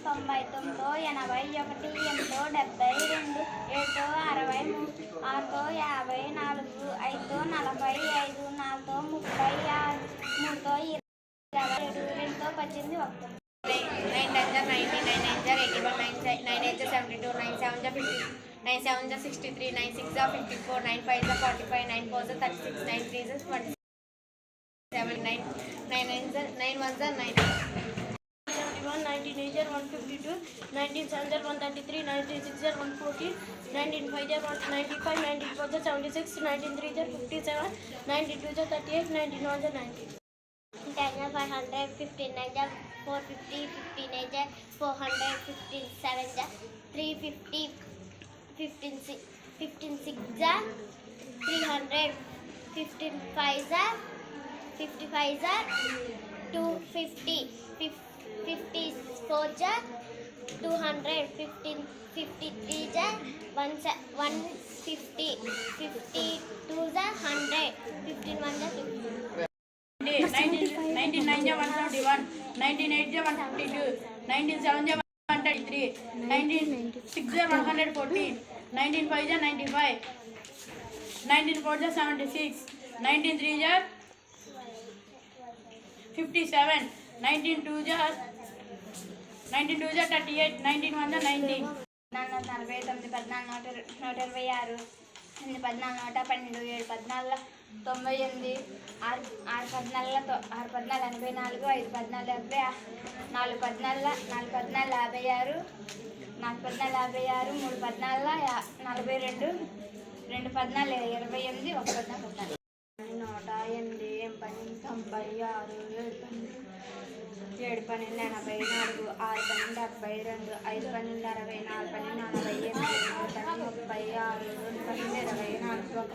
99 81 8 72 7 63 6 54 5 45 4 36 3 27 2 18 1. 9 10 90 9 9 81 9 8 72 9 7 50 9 7 63 9 6 54 9 5 45 9 4 36 9 3 27 9 9 9 1 9 19 152 19 7 133 19 6 140 19 5 195 19 4 76 19 3 57 19 2 38 19 1 90 10 500 15 450 15 400 15 7 350 15 6 300 15 5 55 250 54 200 15 53 150 52 100 15 1 19 9 171 19 8 152 19 7 133 19 6 114 19 5 95 19 4 76 19 3 57 19 2 19 2 38 19 1 90 49 14 126 8 14 112 7 14 98 6 14 6 14 84 5 14 70 4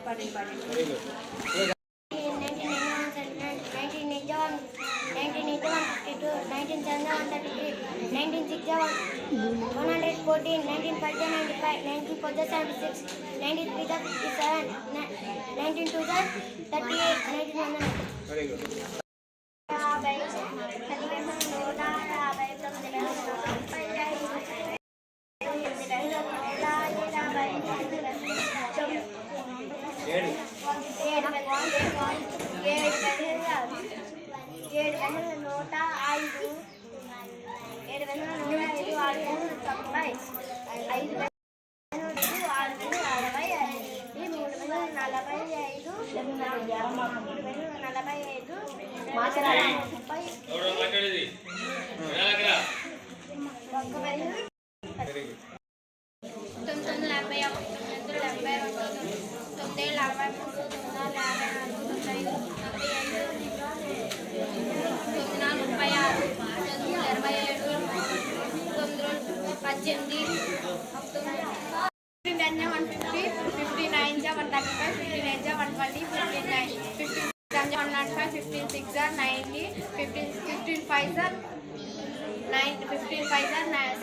14 4 14 56 4 14 56 3 14 42 2 14 28 1 14 108 7 12 84 6 12 72 5 12 64 4 12 60 36 2 12 24 114 19 5 95 19 4 76 93 57 19 2 38 19 very good.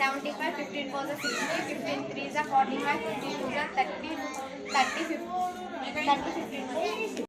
75 15 4 60 15 3 45 15 2 30 30 50 30 15